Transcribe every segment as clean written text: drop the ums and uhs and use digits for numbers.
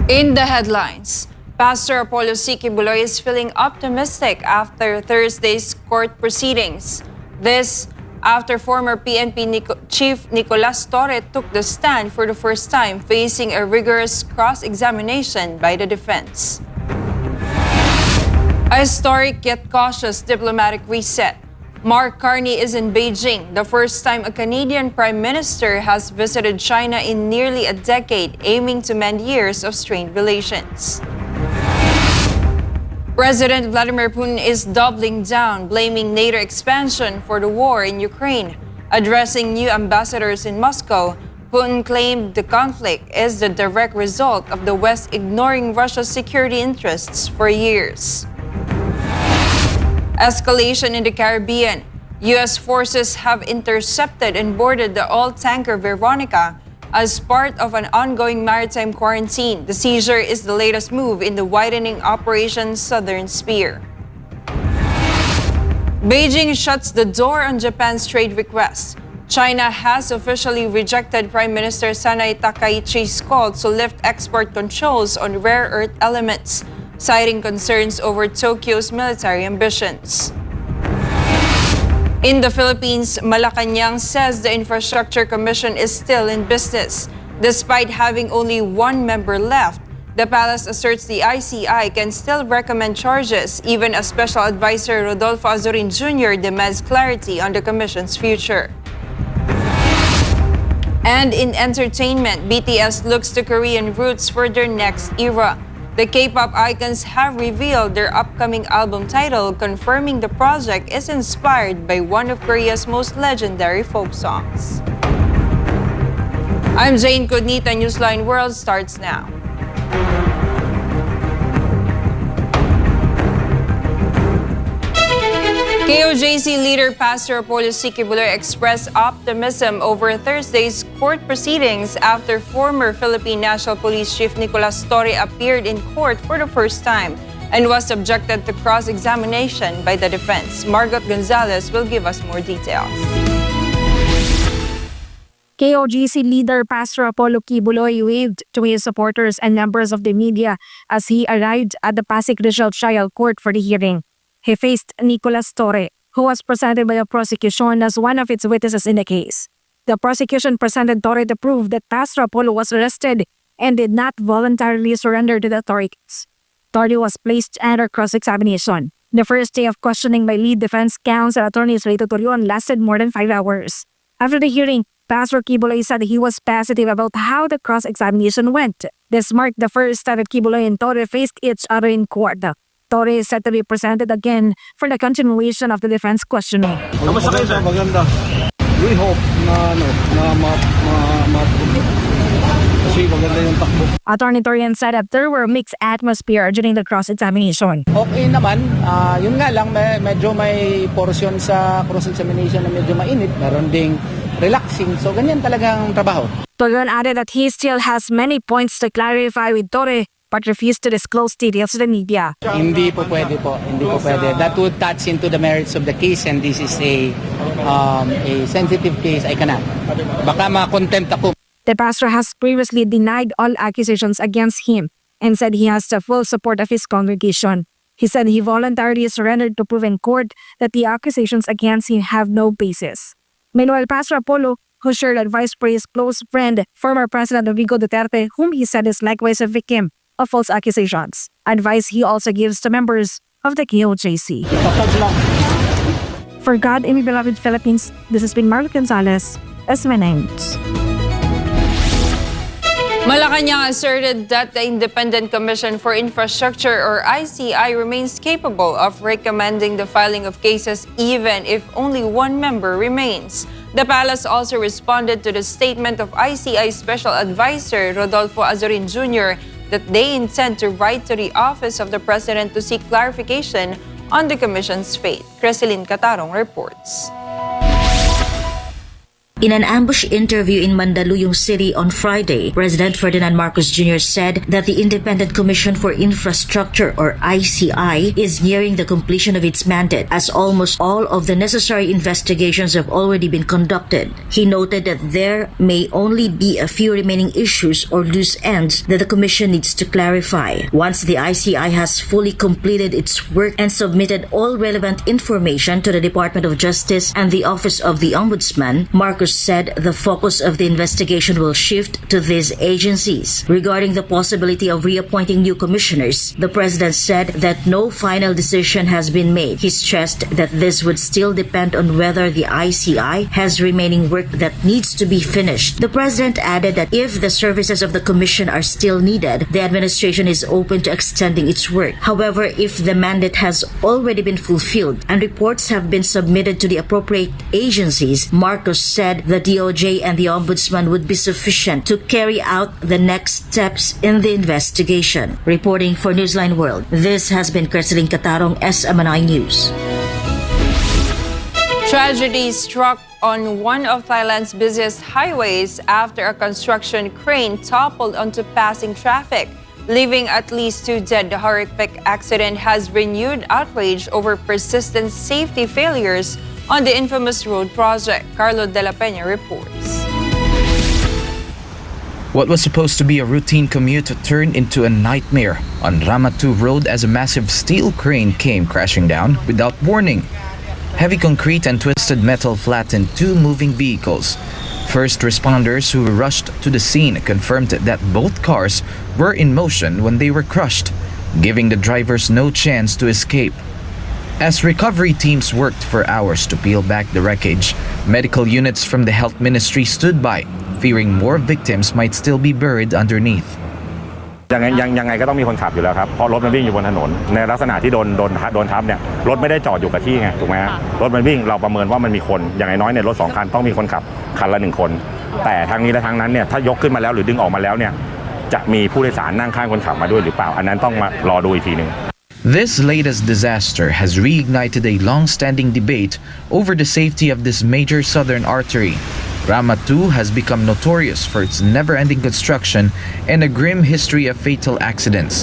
In the headlines, Pastor Apollo C. Quiboloy is feeling optimistic after Thursday's court proceedings. This after former PNP Chief Nicolas Torre took the stand for the first time, facing a rigorous cross-examination by the defense. A historic yet cautious diplomatic reset. Mark Carney is in Beijing, the first time a Canadian Prime Minister has visited China in nearly a decade, aiming to mend years of strained relations. President Vladimir Putin is doubling down, blaming NATO expansion for the war in Ukraine. Addressing new ambassadors in Moscow, Putin claimed the conflict is the direct result of the West ignoring Russia's security interests for years. Escalation in the Caribbean. U.S. forces have intercepted and boarded the oil tanker Veronica as part of an ongoing maritime quarantine. The seizure is the latest move in the widening Operation Southern Spear. Beijing shuts the door on Japan's trade request. China has officially rejected Prime Minister Sanai Takaichi's call to lift export controls on rare earth elements, citing concerns over Tokyo's military ambitions. In the Philippines, Malacanang says the Infrastructure Commission is still in business. Despite having only one member left, the palace asserts the ICI can still recommend charges, even as Special Advisor Rodolfo Azurin Jr. demands clarity on the commission's future. And in entertainment, BTS looks to Korean roots for their next era. The K-pop icons have revealed their upcoming album title, confirming the project is inspired by one of Korea's most legendary folk songs. I'm Jayne Codnita. Newsline World starts now. KOJC leader Pastor Apollo C. Quiboloy expressed optimism over Thursday's court proceedings after former Philippine National Police Chief Nicolas Torre appeared in court for the first time and was subjected to cross-examination by the defense. Margot Gonzalez will give us more details. KOJC leader Pastor Apollo Quiboloy waved to his supporters and members of the media as he arrived at the Pasig Regional Trial Court for the hearing. He faced Nicolas Torre, who was presented by the prosecution as one of its witnesses in the case. The prosecution presented Torre to prove that Pastor Apollo was arrested and did not voluntarily surrender to the authorities. Torre was placed under cross-examination. The first day of questioning by lead defense counsel attorney Rito Torion lasted more than 5 hours. After the hearing, Pastor Quiboloy said he was positive about how the cross-examination went. This marked the first time that Quiboloy and Torre faced each other in court. Torre is set to be presented again for the continuation of the defense questioning. Maganda. We hope kasi maganda yung takbo. Attorney Torian said that there were mixed atmosphere during the cross-examination. Okay naman, yun nga lang medyo may portion sa cross-examination na medyo mainit, meron ding relaxing, so ganyan talagang trabaho. Torian added that he still has many points to clarify with Torre but refused to disclose details to the media. Hindi po pwede. That would touch into the merits of the case and this is a sensitive case. I cannot. Baka ma-contempt ako. The pastor has previously denied all accusations against him and said he has the full support of his congregation. He said he voluntarily surrendered to prove in court that the accusations against him have no basis. Meanwhile, Pastor Apollo, who shared advice for his close friend, former President Rodrigo Duterte, whom he said is likewise a victim of false accusations, advice he also gives to members of the KOJC. For God and my beloved Philippines, this has been Margot Gonzalez, SMN News. Malacanang asserted that the Independent Commission for Infrastructure or ICI remains capable of recommending the filing of cases even if only one member remains. The palace also responded to the statement of ICI Special Advisor Rodolfo Azurin Jr. that they intend to write to the Office of the President to seek clarification on the Commission's fate. Creseline Catarong reports. In an ambush interview in Mandaluyong City on Friday, President Ferdinand Marcos Jr. said that the Independent Commission for Infrastructure, or ICI, is nearing the completion of its mandate as almost all of the necessary investigations have already been conducted. He noted that there may only be a few remaining issues or loose ends that the Commission needs to clarify. Once the ICI has fully completed its work and submitted all relevant information to the Department of Justice and the Office of the Ombudsman, Marcos said the focus of the investigation will shift to these agencies. Regarding the possibility of reappointing new commissioners, the president said that no final decision has been made. He stressed that this would still depend on whether the ICI has remaining work that needs to be finished. The president added that if the services of the commission are still needed, the administration is open to extending its work. However, if the mandate has already been fulfilled and reports have been submitted to the appropriate agencies, Marcos said the DOJ and the Ombudsman would be sufficient to carry out the next steps in the investigation. Reporting for Newsline World, this has been Kerseling Katarong, SMNI News. Tragedy struck on one of Thailand's busiest highways after a construction crane toppled onto passing traffic, leaving at least 2 dead. The horrific accident has renewed outrage over persistent safety failures on the infamous road project. Carlo de la Peña reports. What was supposed to be a routine commute turned into a nightmare on Rama 2 Road as a massive steel crane came crashing down without warning. Heavy concrete and twisted metal flattened 2 moving vehicles. First responders who rushed to the scene confirmed that both cars were in motion when they were crushed, giving the drivers no chance to escape. As recovery teams worked for hours to peel back the wreckage, medical units from the health ministry stood by, fearing more victims might still be buried underneath. ยังไงก็ต้องมีคนขับอยู่แล้วครับเพราะรถมันวิ่งอยู่บนถนนในลักษณะที่โดนทับเนี่ยรถไม่ได้จอดอยู่กับที่ไงถูกไหมฮะรถมันวิ่งเราประเมินว่ามันมีคนอย่างน้อยในรถ2คันต้องมีคนขับคันละ1คนแต่ทั้งนี้และทั้งนั้นเนี่ยถ้ายกขึ้นมาแล้วหรือดึงออกมาแล้วเนี่ยจะมีผู้โดยสารนั่งข้างคนขับมาด้วยหรือเปล่าอันนั้นต้องมารอดูอีกทีนึง This latest disaster has reignited a long-standing debate over the safety of this major southern artery. Rama 2 has become notorious for its never-ending construction and a grim history of fatal accidents.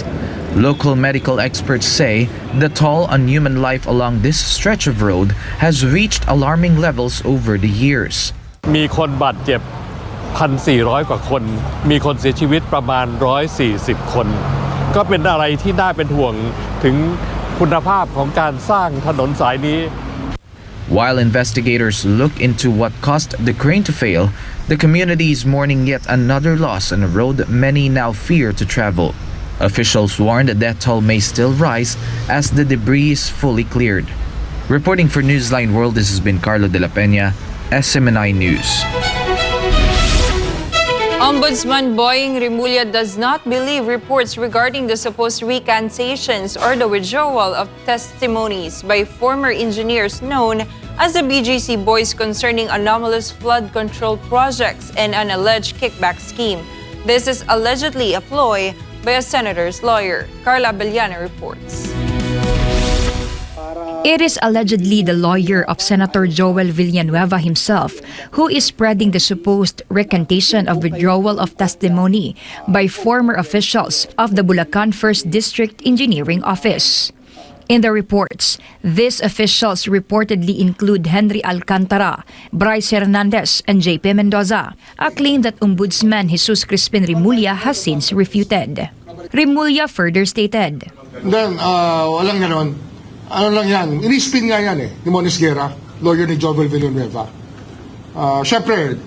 Local medical experts say the toll on human life along this stretch of road has reached alarming levels over the years. มีคนบาดเจ็บ 1,400 กว่าคนมีคนเสียชีวิตประมาณ140 คนก็เป็นอะไรที่น่าเป็นห่วงถึงคุณภาพของการสร้างถนนสายนี้ While investigators look into what caused the crane to fail, the community is mourning yet another loss on a road many now fear to travel. Officials warned that toll may still rise as the debris is fully cleared. Reporting for Newsline World, this has been Carlo de la Peña, SMNI News. Ombudsman Boying Rimulya does not believe reports regarding the supposed recantations or the withdrawal of testimonies by former engineers known as the BGC boys concerning anomalous flood control projects and an alleged kickback scheme. This is allegedly a ploy by a senator's lawyer. Carla Bellana reports. It is allegedly the lawyer of Senator Joel Villanueva himself who is spreading the supposed recantation of withdrawal of testimony by former officials of the Bulacan 1st District Engineering Office. In the reports, these officials reportedly include Henry Alcantara, Bryce Hernandez, and JP Mendoza, a claim that Ombudsman Jesus Crispin Rimulya has since refuted. Rimulya further stated, Then, walang ganon. Ano lang yan, inispin nga yan ni Moniz Guerra, lawyer ni Joel Villanueva. Siyempre,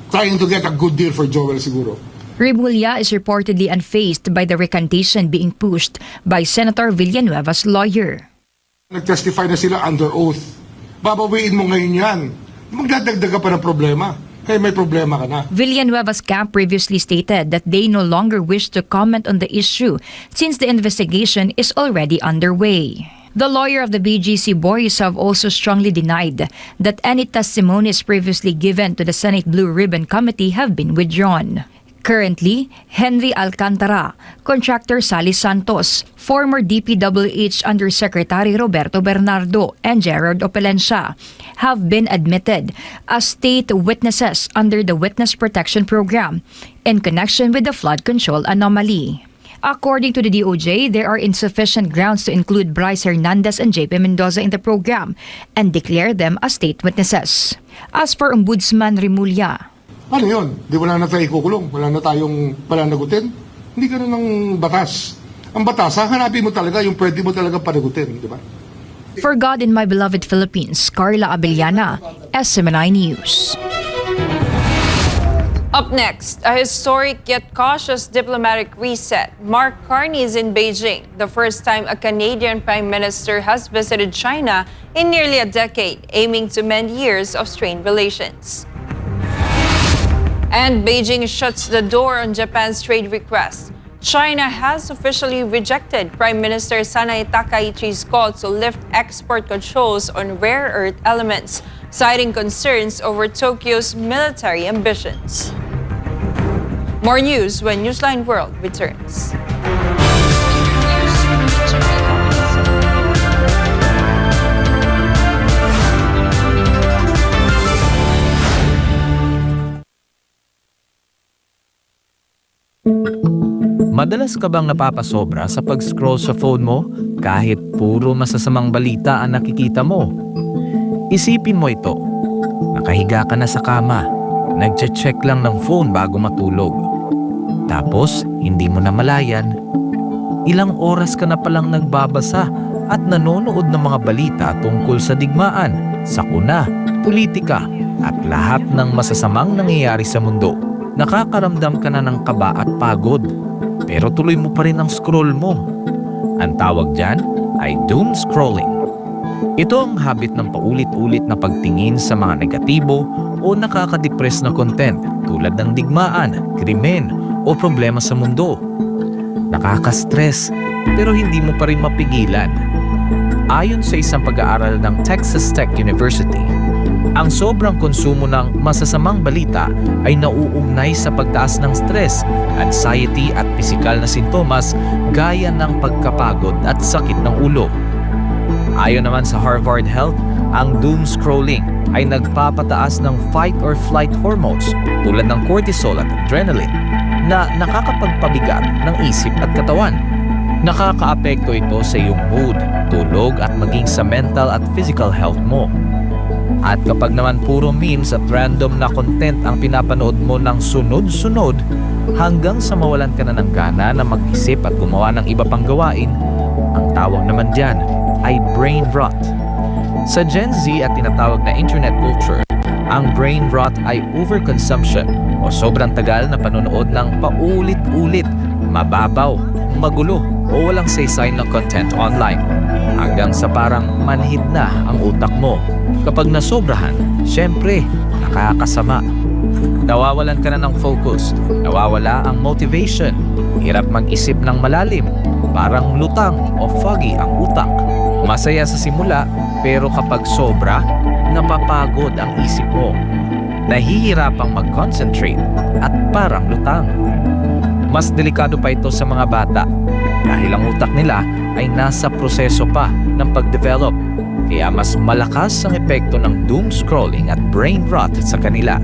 trying to get a good deal for Joel siguro. Rimulya is reportedly unfazed by the recantation being pushed by Senator Villanueva's lawyer. Nag-testify na sila under oath. Babawiin mo ngayon yan. Magdadagdag ka pa ng problema. Kaya may problema ka na. Villanueva's camp previously stated that they no longer wish to comment on the issue since the investigation is already underway. The lawyer of the BGC boys have also strongly denied that any testimonies previously given to the Senate Blue Ribbon Committee have been withdrawn. Currently, Henry Alcantara, contractor Sally Santos, former DPWH Undersecretary Roberto Bernardo, and Gerard Opelencia have been admitted as state witnesses under the Witness Protection Program in connection with the flood control anomaly. According to the DOJ, there are insufficient grounds to include Bryce Hernandez and JP Mendoza in the program and declare them as state witnesses. As for Ombudsman Remulla, Ano yun? Di wala na tayo kukulong, wala na tayong pananagutin. Hindi ganun ang batas. Ang batas, hahanapin mo talaga yung pwede mo talaga panagutin, di ba? for God in My Beloved Philippines, Carla Abellana, SMNI News. Up next, a historic yet cautious diplomatic reset. Mark Carney is in Beijing, the first time a Canadian Prime Minister has visited China in nearly a decade, aiming to mend years of strained relations. And Beijing shuts the door on Japan's trade request. China has officially rejected Prime Minister Sanae Takaichi's call to lift export controls on rare earth elements, citing concerns over Tokyo's military ambitions. More news when Newsline World returns. Madalas ka bang napapasobra sa pag-scroll sa phone mo kahit puro masasamang balita ang nakikita mo? Isipin mo ito. Nakahiga ka na sa kama, nagche-check lang ng phone bago matulog. Tapos, hindi mo na malayan, ilang oras ka na palang nagbabasa at nanonood ng mga balita tungkol sa digmaan, sakuna, politika at lahat ng masasamang nangyayari sa mundo. Nakakaramdam ka na ng kaba at pagod. Pero tuloy mo pa rin ang scroll mo. Ang tawag dyan ay doom scrolling. Ito ang habit ng paulit-ulit na pagtingin sa mga negatibo o nakaka-depress na content tulad ng digmaan, krimen o problema sa mundo. Nakaka-stress pero hindi mo pa rin mapigilan. Ayon sa isang pag-aaral ng Texas Tech University, ang sobrang konsumo ng masasamang balita ay nauugnay sa pagtaas ng stress, anxiety at pisikal na sintomas gaya ng pagkapagod at sakit ng ulo. Ayon naman sa Harvard Health, ang doom scrolling ay nagpapataas ng fight or flight hormones tulad ng cortisol at adrenaline na nakakapagpabigat ng isip at katawan. Nakakaapekto ito sa iyong mood, tulog at maging sa mental at physical health mo. At kapag naman puro memes at random na content ang pinapanood mo ng sunod-sunod hanggang sa mawalan ka na ng gana na mag-isip at gumawa ng iba pang gawain, ang tawag naman dyan ay brain rot. Sa Gen Z at tinatawag na internet culture, ang brain rot ay overconsumption o sobrang tagal na panonood ng paulit-ulit, mababaw, magulo o walang saysay na content online hanggang sa parang manhid na ang utak mo. Kapag nasobrahan, syempre, nakakasama. Nawawalan ka na ng focus, nawawala ang motivation, hirap mag-isip ng malalim, parang lutang o foggy ang utak. Masaya sa simula, pero kapag sobra, napapagod ang isip mo. Nahihirapang mag-concentrate at parang lutang. Mas delikado pa ito sa mga bata dahil ang utak nila ay nasa proseso pa ng pag-develop. Kaya mas malakas ang epekto ng doom scrolling at brain rot sa kanila.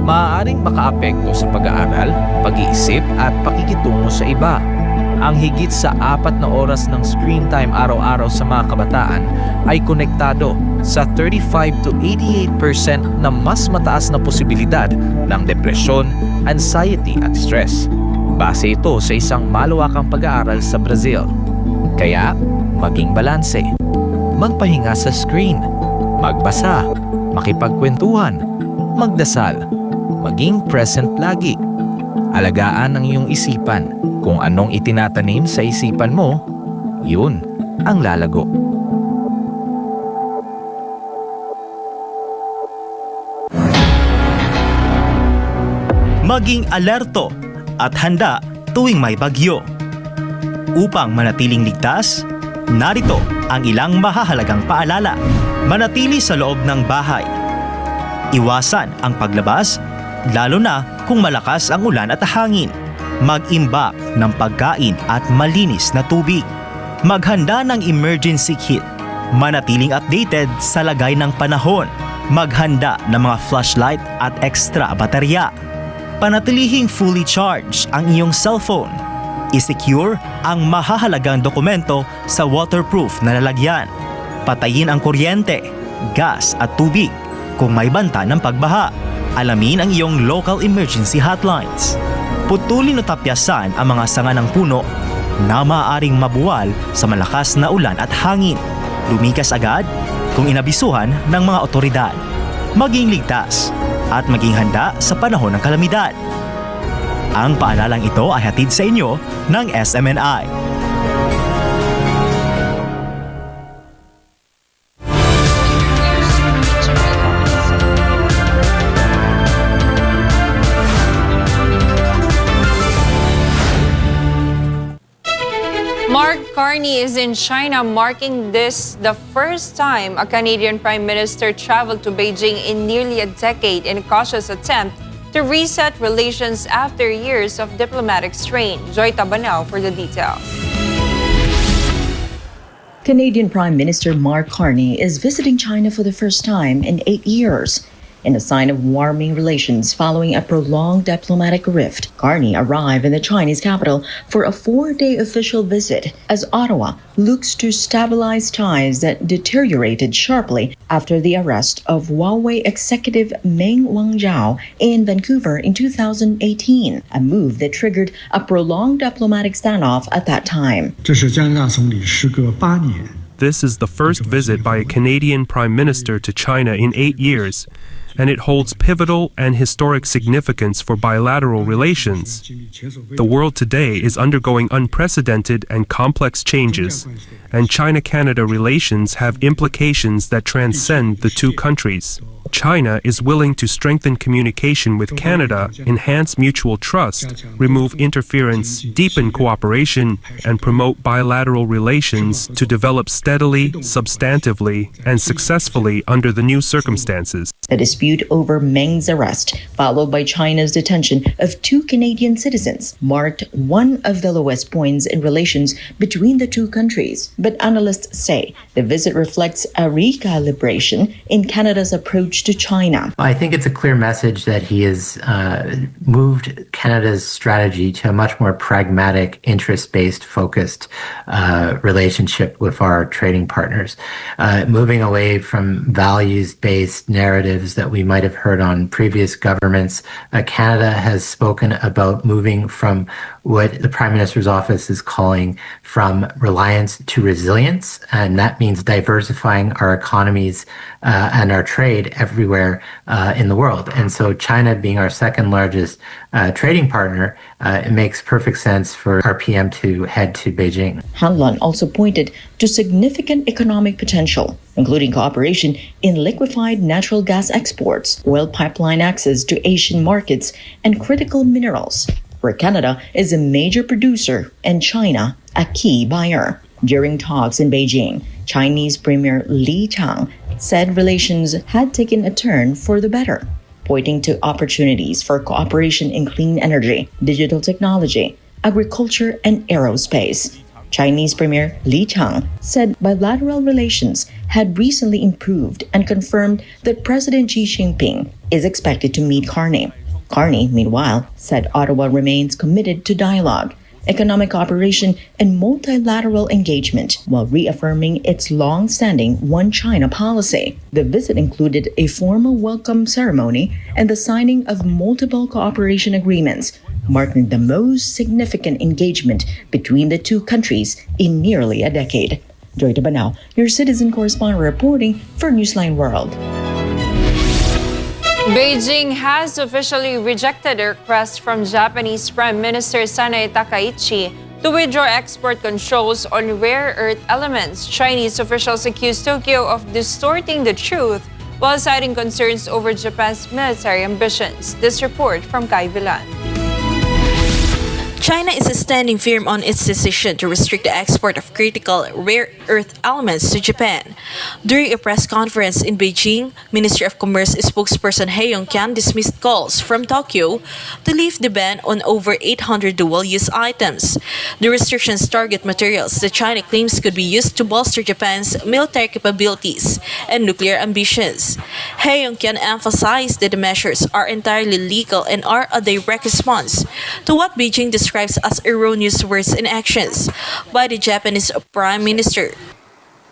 Maaaring makaapekto sa pag-aaral, pag-iisip at pakikitungo sa iba. Ang higit sa 4 na oras ng screen time araw-araw sa mga kabataan ay konektado sa 35 to 88% na mas mataas na posibilidad ng depresyon, anxiety at stress. Base ito sa isang malawakang pag-aaral sa Brazil. Kaya, maging balanse. Magpahinga sa screen, magbasa, makipagkwentuhan, magdasal, maging present lagi. Alagaan ang iyong isipan. Kung anong itinatanim sa isipan mo, yun ang lalago. Maging alerto at handa tuwing may bagyo. Upang manatiling ligtas, narito ang ilang mahahalagang paalala. Manatili sa loob ng bahay. Iwasan ang paglabas lalo na kung malakas ang ulan at hangin. Mag-imbak ng pagkain at malinis na tubig. Maghanda ng emergency kit. Manatiling updated sa lagay ng panahon. Maghanda ng mga flashlight at extra baterya. Panatilihing fully charged ang iyong cellphone. I-secure ang mahahalagang dokumento sa waterproof na lalagyan. Patayin ang kuryente, gas at tubig kung may banta ng pagbaha. Alamin ang iyong local emergency hotlines. Putulin o tapyasan ang mga sanga ng puno na maaaring mabuwal sa malakas na ulan at hangin. Lumikas agad kung inabisuhan ng mga otoridad. Maging ligtas at maging handa sa panahon ng kalamidad. Ang paalalang ito ay hatid sa inyo ng SMNI. Carney is in China, marking this the first time a Canadian Prime Minister traveled to Beijing in nearly a decade in a cautious attempt to reset relations after years of diplomatic strain. Joy Tabanao for the details. Canadian Prime Minister Mark Carney is visiting China for the first time in 8 years. In a sign of warming relations following a prolonged diplomatic rift, Carney arrived in the Chinese capital for a 4-day official visit as Ottawa looks to stabilize ties that deteriorated sharply after the arrest of Huawei executive Meng Wanzhou in Vancouver in 2018, a move that triggered a prolonged diplomatic standoff at that time. This is the first visit by a Canadian Prime Minister to China in 8 years, and it holds pivotal and historic significance for bilateral relations. The world today is undergoing unprecedented and complex changes, and China-Canada relations have implications that transcend the two countries. China is willing to strengthen communication with Canada, enhance mutual trust, remove interference, deepen cooperation, and promote bilateral relations to develop steadily, substantively, and successfully under the new circumstances. The dispute over Meng's arrest, followed by China's detention of 2 Canadian citizens, marked one of the lowest points in relations between the two countries. But analysts say the visit reflects a recalibration in Canada's approach to China. I think it's a clear message that he has moved Canada's strategy to a much more pragmatic, interest-based, focused relationship with our trading partners, moving away from values-based narratives that we might have heard on previous governments. Canada has spoken about moving from what the Prime Minister's office is calling from reliance to resilience, and that means diversifying our economies and our trade everywhere in the world. And so China being our second largest trading partner, it makes perfect sense for our PM to head to Beijing. Hanlon also pointed to significant economic potential, including cooperation in liquefied natural gas exports, oil pipeline access to Asian markets, and critical minerals, where Canada is a major producer and China a key buyer. During talks in Beijing, Chinese Premier Li Qiang said relations had taken a turn for the better, pointing to opportunities for cooperation in clean energy, digital technology, agriculture, and aerospace. Chinese Premier Li Qiang said bilateral relations had recently improved and confirmed that President Xi Jinping is expected to meet Carney. Carney, meanwhile, said Ottawa remains committed to dialogue, economic cooperation, and multilateral engagement while reaffirming its long-standing One China policy. The visit included a formal welcome ceremony and the signing of multiple cooperation agreements, marking the most significant engagement between the two countries in nearly a decade. Joy Tabanao, your citizen correspondent reporting for Newsline World. Beijing has officially rejected a request from Japanese Prime Minister Sanae Takaichi to withdraw export controls on rare earth elements. Chinese officials accused Tokyo of distorting the truth while citing concerns over Japan's military ambitions. This report from Kai Villan. China is standing firm on its decision to restrict the export of critical rare earth elements to Japan. During a press conference in Beijing, Ministry of Commerce spokesperson He Yongqian dismissed calls from Tokyo to lift the ban on over 800 dual-use items. The restrictions target materials that China claims could be used to bolster Japan's military capabilities and nuclear ambitions. He Yongqian emphasized that the measures are entirely legal and are a direct response to what Beijing describes as erroneous words and actions by the Japanese Prime Minister.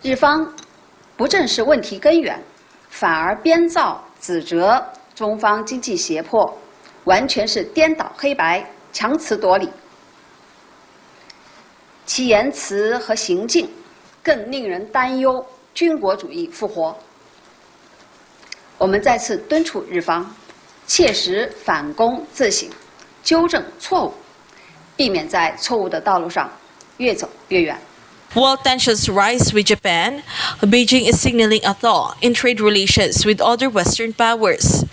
日方不正视问题根源，反而编造指责中方经济胁迫，完全是颠倒黑白、强词夺理。其言辞和行径更令人担忧军国主义复活。我们再次敦促日方切实反躬自省，纠正错误，避免在错误的道路上越走越远。 While tensions rise with Japan, Beijing is signaling a thaw in trade relations with other Western powers.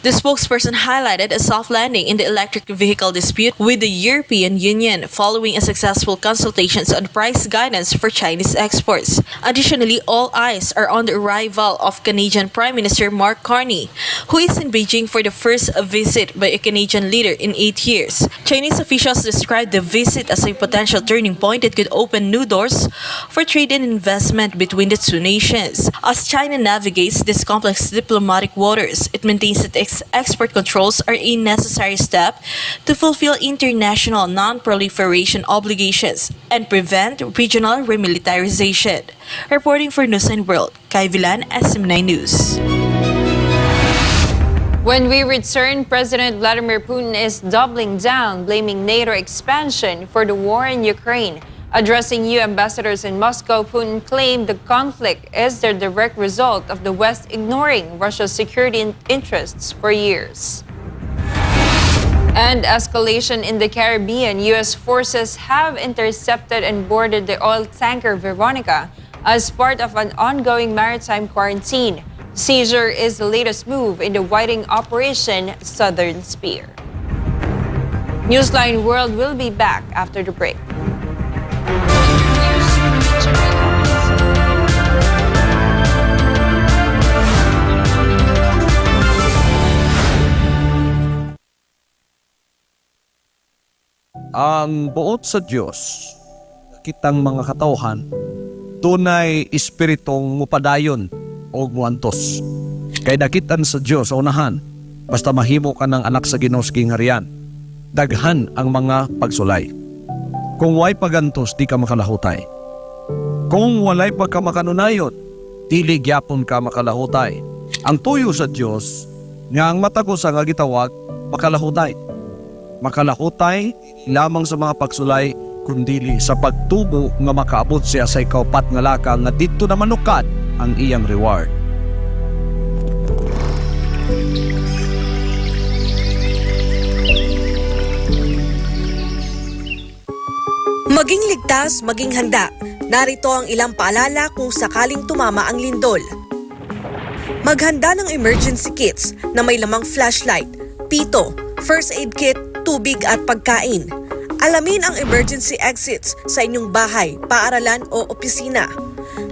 The spokesperson highlighted a soft landing in the electric vehicle dispute with the European Union following a successful consultations on price guidance for Chinese exports. Additionally, all eyes are on the arrival of Canadian Prime Minister Mark Carney, who is in Beijing for the first visit by a Canadian leader in 8 years. Chinese officials described the visit as a potential turning point that could open new doors for trade and investment between the two nations. As China navigates these complex diplomatic waters, it maintains that export controls are a necessary step to fulfill international non-proliferation obligations and prevent regional remilitarization. Reporting for Newsline World, Kai Villan, SM9 News. When we return, President Vladimir Putin is doubling down, blaming NATO expansion for the war in Ukraine. Addressing EU ambassadors in Moscow, Putin claimed the conflict is the direct result of the West ignoring Russia's security interests for years. And escalation in the Caribbean, U.S. forces have intercepted and boarded the oil tanker Veronica as part of an ongoing maritime quarantine. Seizure is the latest move in the whiting Operation Southern Spear. Newsline World will be back after the break. Ang buot sa Diyos, kitang mga katawhan, tunay espiritong mupadayon o muantos. Kay dakitan sa Diyos sa unahan, basta mahimo ka ng anak sa Ginoo sa kingharian, daghan ang mga pagsulay. Kung way pagantos, di ka makalahutay. Kung walay pa ka makanunayon, dili gyapon ka makalahutay. Ang tuyo sa Diyos, nga ang mata ko sa nga gitawag, makalahutay. Makalahutay lamang sa mga pagsulay, kundili sa pagtubo nga makaabot siya sa ikaupat nga laka nga dito na manukad ang iyang reward. Maging ligtas, maging handa. Narito ang ilang paalala kung sakaling tumama ang lindol. Maghanda ng emergency kits na may lamang flashlight, pito, first aid kit, tubig at pagkain. Alamin ang emergency exits sa inyong bahay, paaralan o opisina.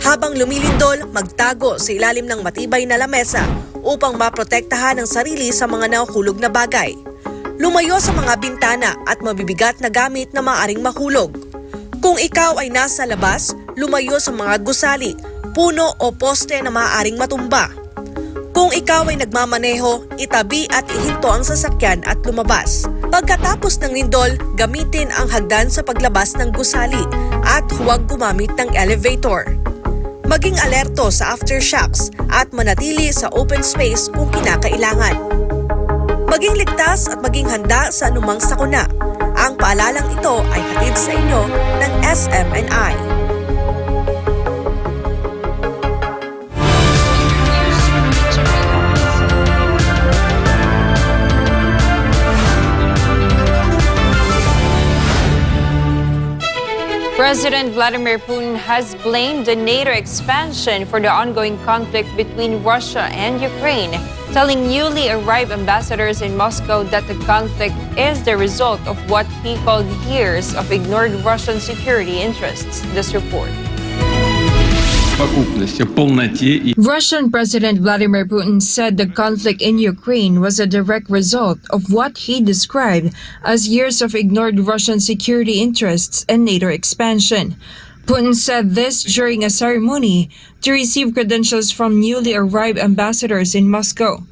Habang lumilindol, magtago sa ilalim ng matibay na lamesa upang maprotektahan ang sarili sa mga nahuhulog na bagay. Lumayo sa mga bintana at mabibigat na gamit na maaaring mahulog. Kung ikaw ay nasa labas, lumayo sa mga gusali, puno o poste na maaaring matumba. Kung ikaw ay nagmamaneho, itabi at ihinto ang sasakyan at lumabas. Pagkatapos ng lindol, gamitin ang hagdan sa paglabas ng gusali at huwag gumamit ng elevator. Maging alerto sa aftershocks at manatili sa open space kung kinakailangan. Maging ligtas at maging handa sa anumang sakuna. Ang paalalang ito ay hatid sa inyo ng SM&I. President Vladimir Putin has blamed the NATO expansion for the ongoing conflict between Russia and Ukraine, telling newly arrived ambassadors in Moscow that the conflict is the result of what he called years of ignored Russian security interests. This report. Russian President Vladimir Putin said the conflict in Ukraine was a direct result of what he described as years of ignored Russian security interests and NATO expansion. Putin said this during a ceremony to receive credentials from newly arrived ambassadors in Moscow.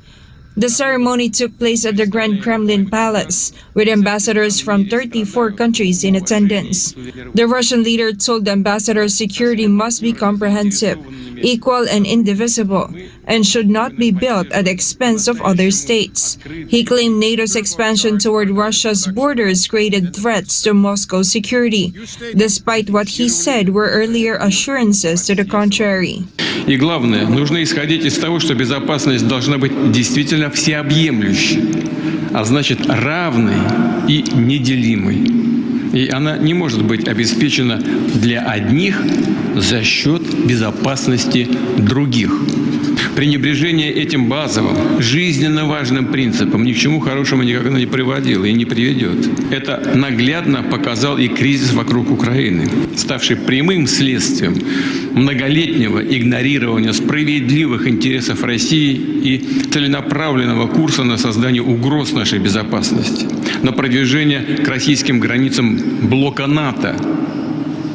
The ceremony took place at the Grand Kremlin Palace, with ambassadors from 34 countries in attendance. The Russian leader told the ambassadors security must be comprehensive, equal and indivisible, and should not be built at the expense of other states. He claimed NATO's expansion toward Russia's borders created threats to Moscow's security, despite what he said were earlier assurances to the contrary. И главное, нужно исходить из того, что безопасность должна быть действительно всеобъемлющей, а значит равной и неделимой. И она не может быть обеспечена для одних за счет безопасности других. Пренебрежение этим базовым, жизненно важным принципом ни к чему хорошему никогда не приводило и не приведет. Это наглядно показал и кризис вокруг Украины, ставший прямым следствием многолетнего игнорирования справедливых интересов России и целенаправленного курса на создание угроз нашей безопасности, на продвижение к российским границам блока НАТО,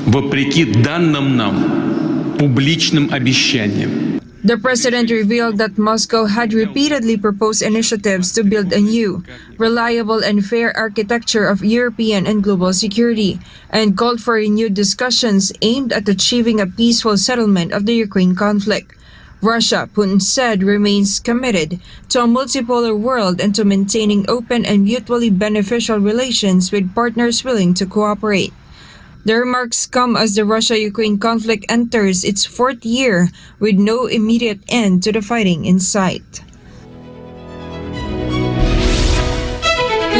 вопреки данным нам публичным обещаниям. The president revealed that Moscow had repeatedly proposed initiatives to build a new, reliable and fair architecture of European and global security, and called for renewed discussions aimed at achieving a peaceful settlement of the Ukraine conflict. Russia, Putin said, remains committed to a multipolar world and to maintaining open and mutually beneficial relations with partners willing to cooperate. The remarks come as the Russia-Ukraine conflict enters its fourth year with no immediate end to the fighting in sight.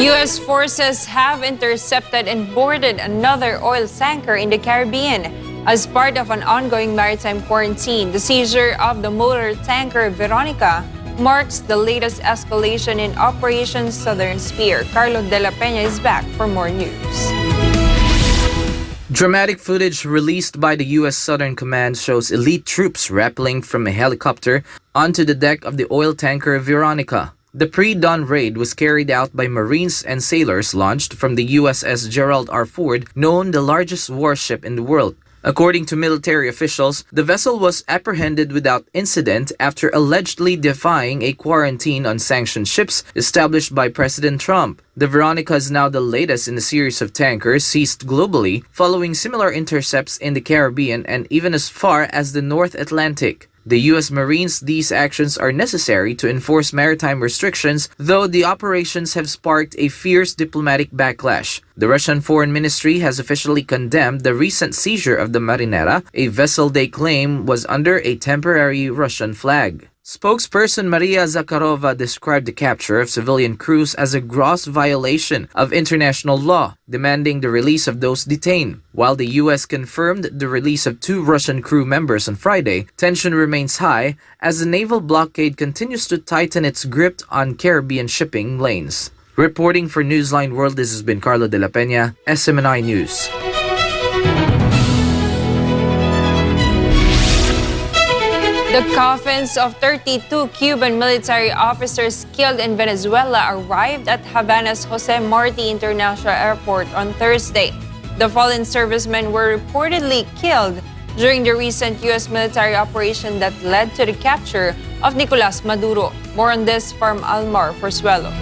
U.S. forces have intercepted and boarded another oil tanker in the Caribbean as part of an ongoing maritime quarantine. The seizure of the motor tanker Veronica marks the latest escalation in Operation Southern Spear. Carlo de la Peña is back for more news. Dramatic footage released by the U.S. Southern Command shows elite troops rappelling from a helicopter onto the deck of the oil tanker Veronica. The pre-dawn raid was carried out by Marines and sailors launched from the USS Gerald R. Ford, known the largest warship in the world. According to military officials, the vessel was apprehended without incident after allegedly defying a quarantine on sanctioned ships established by President Trump. The Veronica is now the latest in a series of tankers seized globally, following similar intercepts in the Caribbean and even as far as the North Atlantic. The U.S. Marines, these actions are necessary to enforce maritime restrictions, though the operations have sparked a fierce diplomatic backlash. The Russian Foreign Ministry has officially condemned the recent seizure of the Marinera, a vessel they claim was under a temporary Russian flag. Spokesperson Maria Zakharova described the capture of civilian crews as a gross violation of international law, demanding the release of those detained. While the U.S. confirmed the release of 2 Russian crew members on Friday, tension remains high as the naval blockade continues to tighten its grip on Caribbean shipping lanes. Reporting for Newsline World, this has been Carlo de la Peña, SMNI News. The coffins of 32 Cuban military officers killed in Venezuela arrived at Havana's Jose Marti International Airport on Thursday. The fallen servicemen were reportedly killed during the recent U.S. military operation that led to the capture of Nicolas Maduro. More on this from Almar Forzuelo.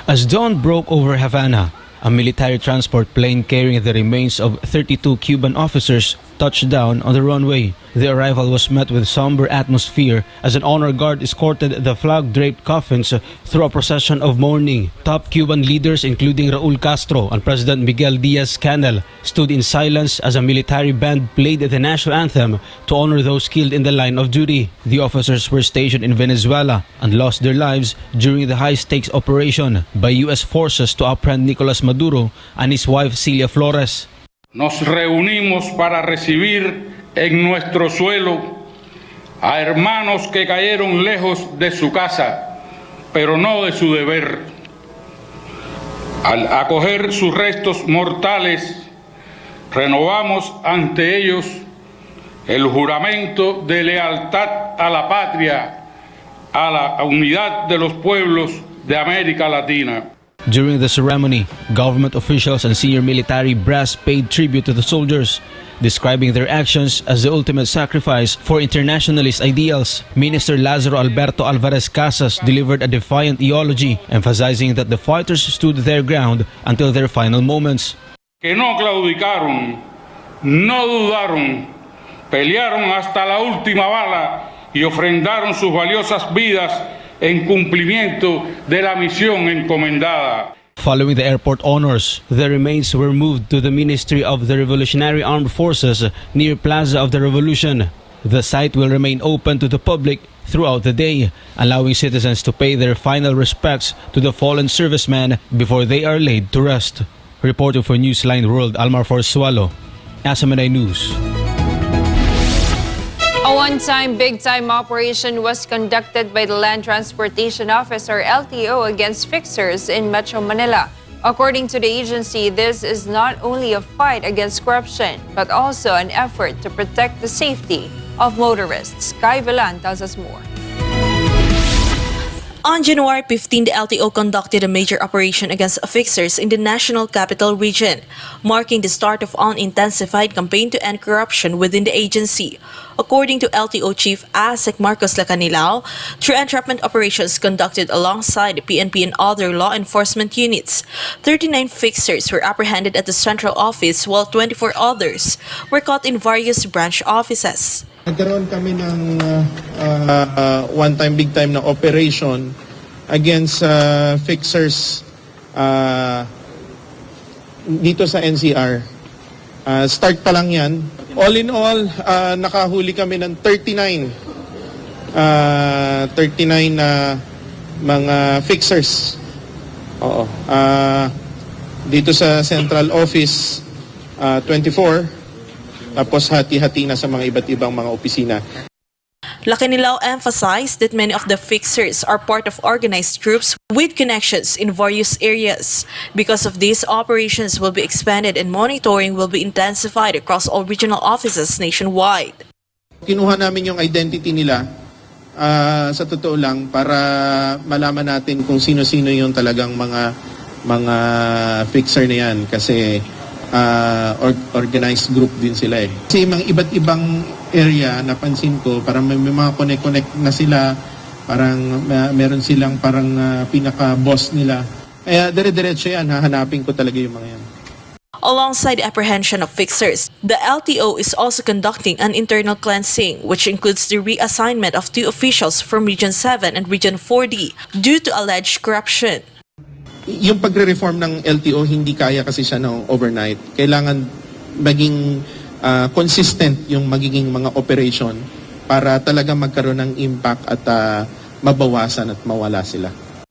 As dawn broke over Havana, a military transport plane carrying the remains of 32 Cuban officers touched down on the runway. The arrival was met with somber atmosphere as an honor guard escorted the flag-draped coffins through a procession of mourning. Top Cuban leaders including Raul Castro and President Miguel Diaz-Canel stood in silence as a military band played the national anthem to honor those killed in the line of duty. The officers were stationed in Venezuela and lost their lives during the high-stakes operation by U.S. forces to apprehend Nicolas Maduro and his wife Celia Flores. Nos reunimos para recibir en nuestro suelo a hermanos que cayeron lejos de su casa, pero no de su deber. Al acoger sus restos mortales, renovamos ante ellos el juramento de lealtad a la patria, a la unidad de los pueblos de América Latina. During the ceremony, government officials and senior military brass paid tribute to the soldiers, describing their actions as the ultimate sacrifice for internationalist ideals. Minister Lazaro Alberto Alvarez Casas delivered a defiant eulogy, emphasizing that the fighters stood their ground until their final moments. Que no claudicaron, no dudaron, pelearon hasta la última bala y ofrendaron sus valiosas vidas en cumplimiento de la misión encomendada. Following the airport honors, the remains were moved to the Ministry of the Revolutionary Armed Forces near Plaza of the Revolution. The site will remain open to the public throughout the day, allowing citizens to pay their final respects to the fallen servicemen before they are laid to rest. Reporting for Newsline World, Almar Forsualo, SMNI News. A one-time big-time operation was conducted by the Land Transportation Office or LTO against fixers in Metro Manila. According to the agency, this is not only a fight against corruption, but also an effort to protect the safety of motorists. Kai Villan tells us more. On January 15, the LTO conducted a major operation against fixers in the National Capital Region, marking the start of an intensified campaign to end corruption within the agency. According to LTO Chief ASEC Marcos Lacanilao, through entrapment operations conducted alongside the PNP and other law enforcement units, 39 fixers were apprehended at the central office while 24 others were caught in various branch offices. Nagkaroon kami ng one-time, big-time na operation against fixers dito sa NCR. Start pa lang yan. All in all, nakahuli kami ng 39 na mga fixers. Oo. Dito sa central office, 24. Tapos hati-hati na sa mga iba't ibang mga opisina. Lacanilao emphasized that many of the fixers are part of organized groups with connections in various areas. Because of this, operations will be expanded and monitoring will be intensified across all regional offices nationwide. Kinuha namin yung identity nila sa totoo lang para malaman natin kung sino-sino yung talagang mga fixer na yan kasi organized group din sila eh. Kasi mga iba't ibang area, napansin ko, parang may mga connect na sila, parang meron silang parang pinaka-boss nila. Kaya dire-diretso yan, hahanapin ko talaga yung mga yan. Alongside the apprehension of fixers, the LTO is also conducting an internal cleansing, which includes the reassignment of 2 officials from Region 7 and Region 4D due to alleged corruption. Yung pagre-reform ng LTO, hindi kaya kasi siya overnight. Kailangan maging consistent yung magiging mga operation para talaga magkaroon ng impact at mabawasan at mawala sila.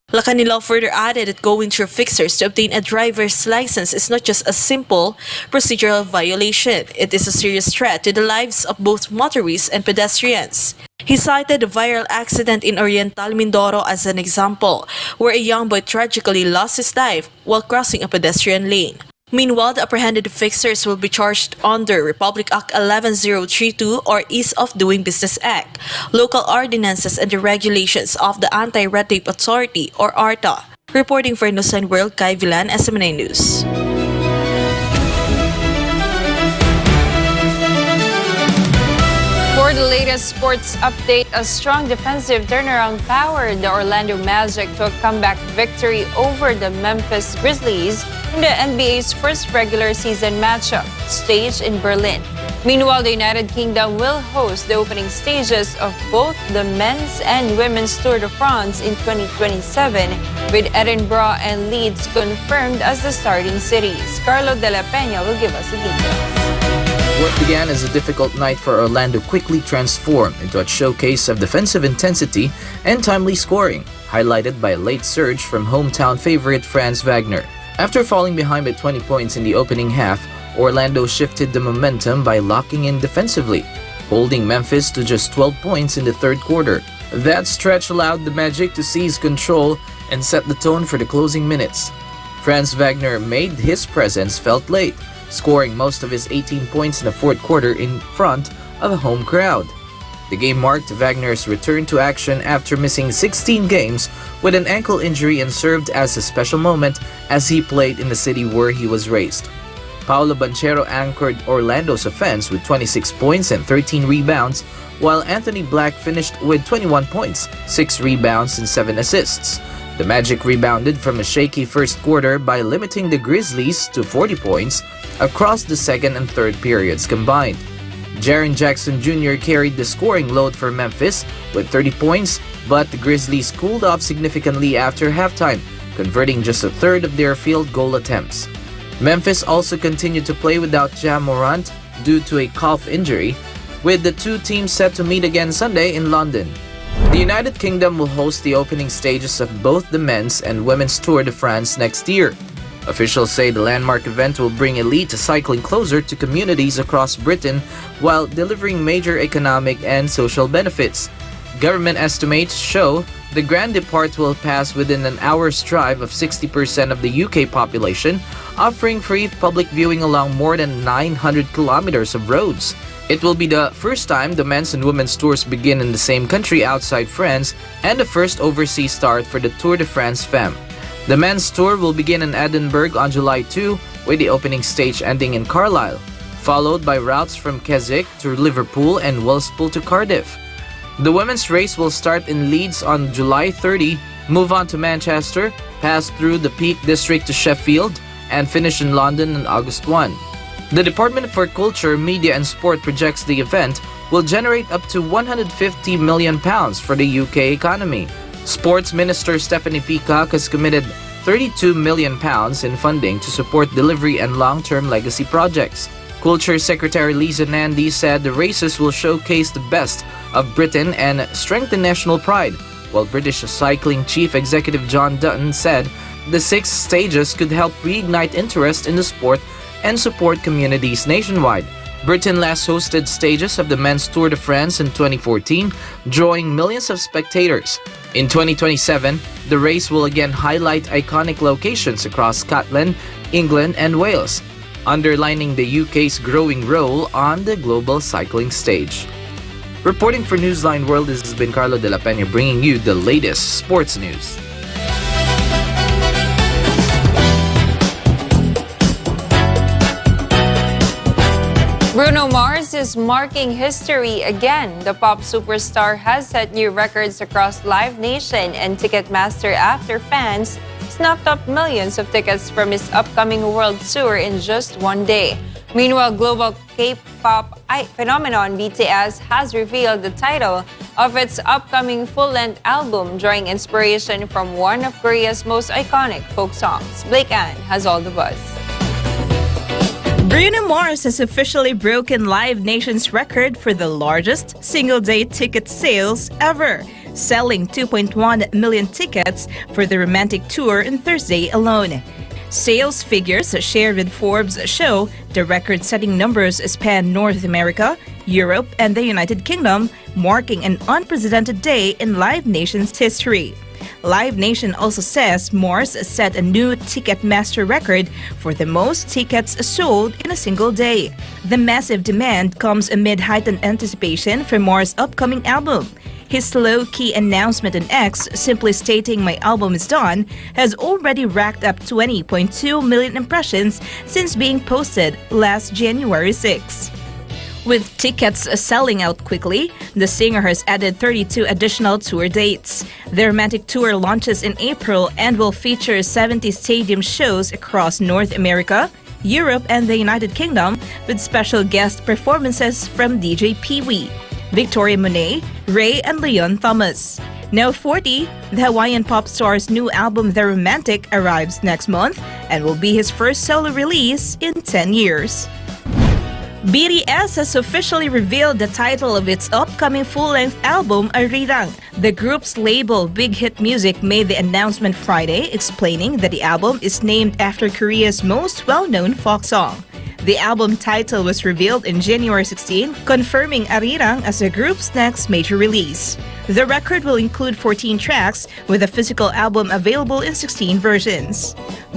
Lacanilao further added that going through fixers to obtain a driver's license is not just a simple procedural violation. It is a serious threat to the lives of both motorists and pedestrians. He cited the viral accident in Oriental Mindoro as an example, where a young boy tragically lost his life while crossing a pedestrian lane. Meanwhile, the apprehended fixers will be charged under Republic Act 11032 or Ease of Doing Business Act, local ordinances and the regulations of the Anti-Red Tape Authority or ARTA. Reporting for Newsline World, Kai Villan, SMNI News. For the latest August sports update, a strong defensive turnaround powered the Orlando Magic to a comeback victory over the Memphis Grizzlies in the NBA's first regular season matchup, staged in Berlin. Meanwhile, the United Kingdom will host the opening stages of both the men's and women's Tour de France in 2027, with Edinburgh and Leeds confirmed as the starting cities. Carlo de la Peña will give us the details. What began as a difficult night for Orlando quickly transformed into a showcase of defensive intensity and timely scoring, highlighted by a late surge from hometown favorite Franz Wagner. After falling behind by 20 points in the opening half, Orlando shifted the momentum by locking in defensively, holding Memphis to just 12 points in the third quarter. That stretch allowed the Magic to seize control and set the tone for the closing minutes. Franz Wagner made his presence felt late, scoring most of his 18 points in the fourth quarter in front of a home crowd. The game marked Wagner's return to action after missing 16 games with an ankle injury and served as a special moment as he played in the city where he was raised. Paolo Banchero anchored Orlando's offense with 26 points and 13 rebounds, while Anthony Black finished with 21 points, 6 rebounds and 7 assists. The Magic rebounded from a shaky first quarter by limiting the Grizzlies to 40 points across the second and third periods combined. Jaren Jackson Jr. carried the scoring load for Memphis with 30 points, but the Grizzlies cooled off significantly after halftime, converting just a third of their field goal attempts. Memphis also continued to play without Ja Morant due to a calf injury, with the two teams set to meet again Sunday in London. The United Kingdom will host the opening stages of both the men's and women's Tour de France next year. Officials say the landmark event will bring elite cycling closer to communities across Britain while delivering major economic and social benefits. Government estimates show the Grand Depart will pass within an hour's drive of 60% of the UK population, offering free public viewing along more than 900 kilometers of roads. It will be the first time the men's and women's tours begin in the same country outside France and the first overseas start for the Tour de France Femme. The men's tour will begin in Edinburgh on July 2, with the opening stage ending in Carlisle, followed by routes from Keswick to Liverpool and Welshpool to Cardiff. The women's race will start in Leeds on July 30, move on to Manchester, pass through the Peak District to Sheffield, and finish in London on August 1. The Department for Culture, Media and Sport projects the event will generate up to £150 million for the UK economy. Sports Minister Stephanie Peacock has committed £32 million in funding to support delivery and long-term legacy projects. Culture Secretary Lisa Nandy said the races will showcase the best of Britain and strengthen national pride, while British Cycling Chief Executive John Dutton said the 6 stages could help reignite interest in the sport and support communities nationwide. Britain last hosted stages of the Men's Tour de France in 2014, drawing millions of spectators. In 2027, the race will again highlight iconic locations across Scotland, England, and Wales, underlining the UK's growing role on the global cycling stage. Reporting for Newsline World, this has been Carlo de la Peña bringing you the latest sports news. Bruno Mars is marking history again. The pop superstar has set new records across Live Nation and Ticketmaster after fans snapped up millions of tickets from his upcoming world tour in just one day. Meanwhile, global K-pop phenomenon BTS has revealed the title of its upcoming full-length album, drawing inspiration from one of Korea's most iconic folk songs. Blake Ann has all the buzz. Bruno Mars has officially broken Live Nation's record for the largest single-day ticket sales ever, selling 2.1 million tickets for the romantic tour on Thursday alone. Sales figures shared with Forbes show the record-setting numbers span North America, Europe, and the United Kingdom, marking an unprecedented day in Live Nation's history. Live Nation also says Mars set a new Ticketmaster record for the most tickets sold in a single day. The massive demand comes amid heightened anticipation for Mars' upcoming album. His low-key announcement on X, simply stating "my album is done," has already racked up 20.2 million impressions since being posted last January 6. With tickets selling out quickly, the singer has added 32 additional tour dates. The romantic tour launches in April and will feature 70 stadium shows across North America, Europe, and the United Kingdom, with special guest performances from DJ Pee-wee, Victoria Monet, Ray, and Leon Thomas. Now 40, the Hawaiian pop star's new album The Romantic arrives next month and will be his first solo release in 10 years. BTS has officially revealed the title of its upcoming full-length album, Arirang. The group's label, Big Hit Music, made the announcement Friday, explaining that the album is named after Korea's most well-known folk song. The album title was revealed in January 16, confirming Arirang as the group's next major release. The record will include 14 tracks, with a physical album available in 16 versions.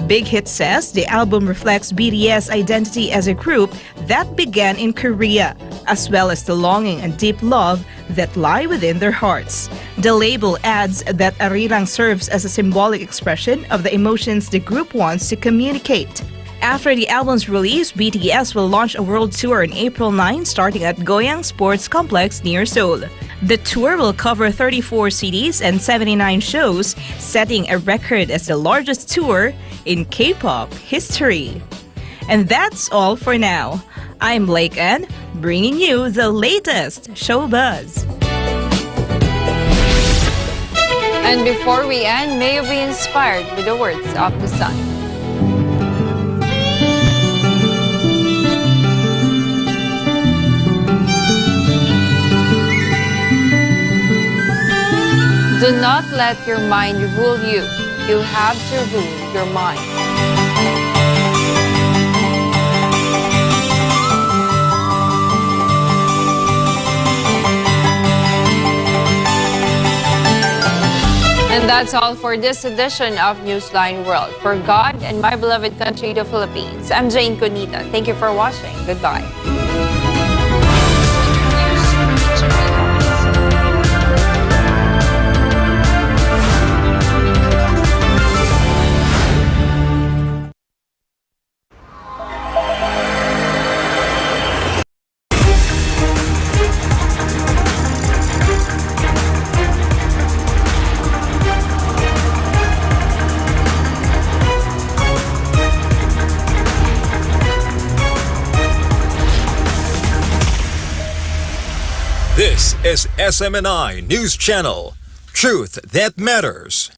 Big Hit says the album reflects BTS' identity as a group that began in Korea, as well as the longing and deep love that lie within their hearts. The label adds that Arirang serves as a symbolic expression of the emotions the group wants to communicate. After the album's release, BTS will launch a world tour on April 9, starting at Goyang Sports Complex near Seoul. The tour will cover 34 cities and 79 shows, setting a record as the largest tour in K-pop history. And that's all for now. I'm Blake Ann, bringing you the latest show buzz. And before we end, may you be inspired with the words of the sun. Do not let your mind rule you. You have to rule your mind. And that's all for this edition of Newsline World. For God and my beloved country, the Philippines, I'm Jayne Codnita. Thank you for watching. Goodbye. This is SMNI News Channel. Truth that matters.